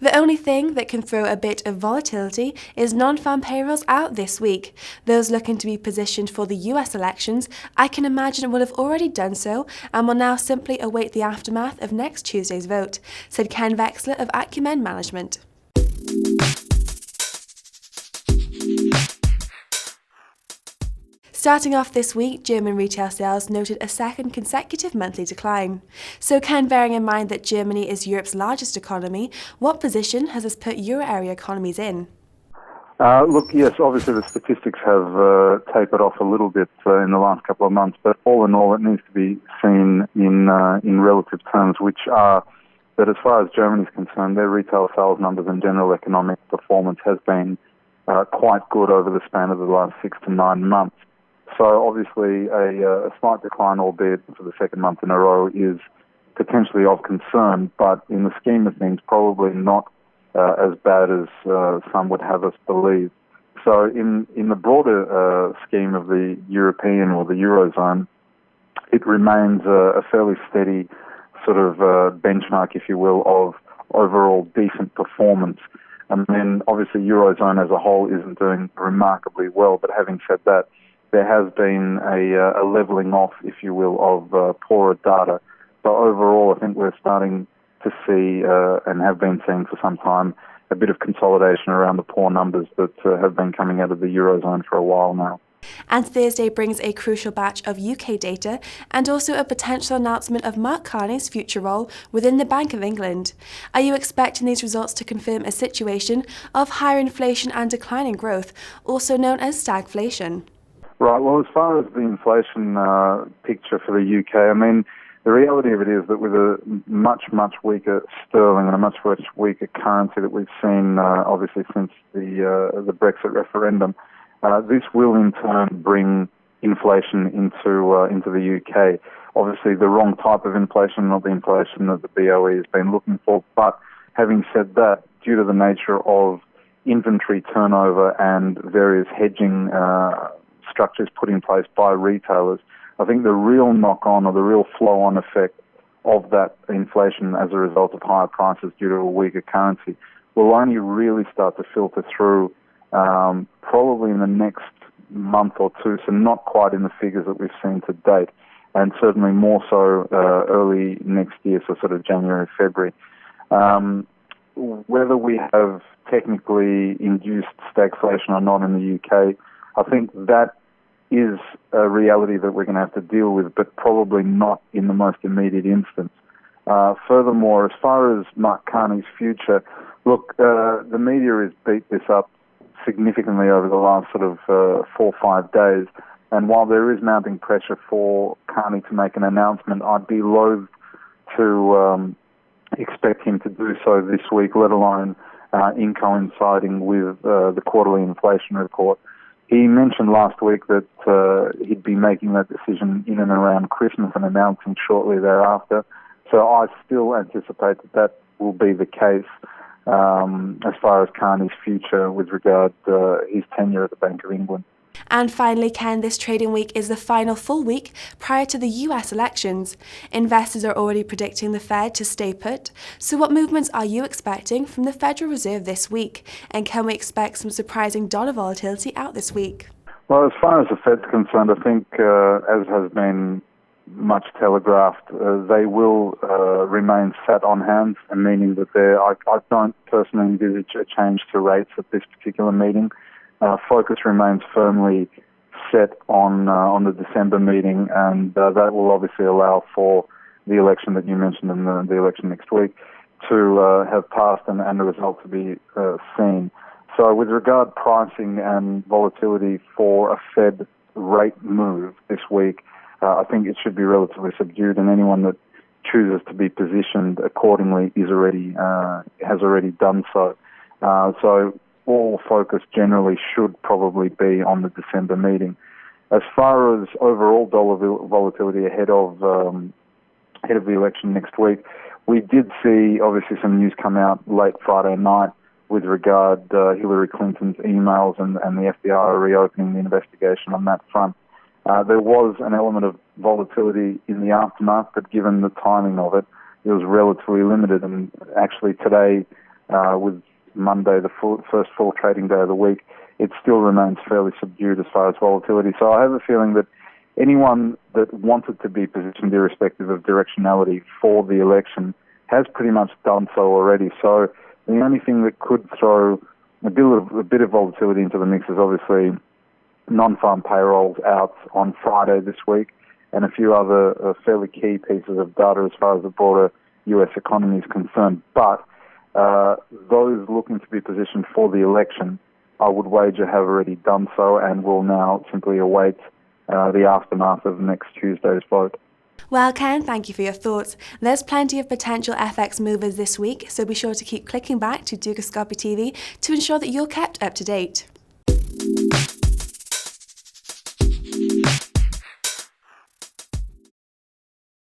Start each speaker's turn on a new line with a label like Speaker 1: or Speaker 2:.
Speaker 1: The only thing that can throw a bit of volatility is non-farm payrolls out this week. Those looking to be positioned for the US elections, I can imagine will have already done so and will now simply await the aftermath of next Tuesday's vote, said Ken Veksler of Accumen Management. Starting off this week, German retail sales noted a second consecutive monthly decline. So Ken, bearing in mind that Germany is Europe's largest economy, what position has this put euro area economies in?
Speaker 2: Look, yes, obviously the statistics have tapered off a little bit in the last couple of months, but all in all it needs to be seen in relative terms, which are that as far as Germany is concerned, their retail sales numbers and general economic performance has been quite good over the span of the last 6 to 9 months. So obviously a slight decline, albeit for the second month in a row, is potentially of concern, but in the scheme of things, probably not as bad as some would have us believe. So in the broader scheme of the European or the Eurozone, it remains a fairly steady sort of benchmark, if you will, of overall decent performance. And then obviously Eurozone as a whole isn't doing remarkably well, but having said that, there has been a levelling off, if you will, of poorer data. So overall, I think we're starting to see, and have been seeing for some time, a bit of consolidation around the poor numbers that have been coming out of the Eurozone for a while now.
Speaker 1: And Thursday brings a crucial batch of UK data and also a potential announcement of Mark Carney's future role within the Bank of England. Are you expecting these results to confirm a situation of higher inflation and declining growth, also known as stagflation?
Speaker 2: Right, well, as far as the inflation picture for the UK, I mean, the reality of it is that with a much, much weaker sterling and a much, much weaker currency that we've seen, obviously, since the Brexit referendum, this will in turn bring inflation into the UK. Obviously, the wrong type of inflation, not the inflation that the BOE has been looking for. But having said that, due to the nature of inventory turnover and various hedging structures put in place by retailers, I think the real knock-on or the real flow-on effect of that inflation as a result of higher prices due to a weaker currency will only really start to filter through probably in the next month or two, so not quite in the figures that we've seen to date, and certainly more so early next year, so sort of January, February. Whether we have technically induced stagflation or not in the UK, I think that is a reality that we're going to have to deal with, but probably not in the most immediate instance. Furthermore, as far as Mark Carney's future, look, the media has beat this up significantly over the last sort of 4 or 5 days, and while there is mounting pressure for Carney to make an announcement, I'd be loath to expect him to do so this week, let alone in coinciding with the quarterly inflation report. He mentioned last week that he'd be making that decision in and around Christmas and announcing shortly thereafter. So I still anticipate that will be the case as far as Carney's future with regard to his tenure at the Bank of England.
Speaker 1: And finally, Ken, this trading week is the final full week prior to the US elections. Investors are already predicting the Fed to stay put. So what movements are you expecting from the Federal Reserve this week? And can we expect some surprising dollar volatility out this week?
Speaker 2: Well, as far as the Fed's concerned, I think, as has been much telegraphed, they will remain sat on hands, meaning that I don't personally envisage a change to rates at this particular meeting. Focus remains firmly set on the December meeting, and that will obviously allow for the election that you mentioned and the election next week to have passed and the result to be seen. So with regard pricing and volatility for a Fed rate move this week, I think it should be relatively subdued, and anyone that chooses to be positioned accordingly has already done so. So all focus generally should probably be on the December meeting. As far as overall dollar volatility ahead of the election next week, we did see obviously some news come out late Friday night with regard Hillary Clinton's emails and the FBI reopening the investigation on that front. There was an element of volatility in the aftermath, but given the timing of it, it was relatively limited. And actually today, with Monday the first full trading day of the week, it still remains fairly subdued as far as volatility. So I have a feeling that anyone that wanted to be positioned irrespective of directionality for the election has pretty much done so already. So the only thing that could throw a bit of volatility into the mix is obviously non-farm payrolls out on Friday this week, and a few other fairly key pieces of data as far as the broader US economy is concerned. But those looking to be positioned for the election, I would wager have already done so and will now simply await the aftermath of next Tuesday's vote.
Speaker 1: Well, Ken, thank you for your thoughts. There's plenty of potential FX movers this week, so be sure to keep clicking back to Dukascopy TV to ensure that you're kept up to date.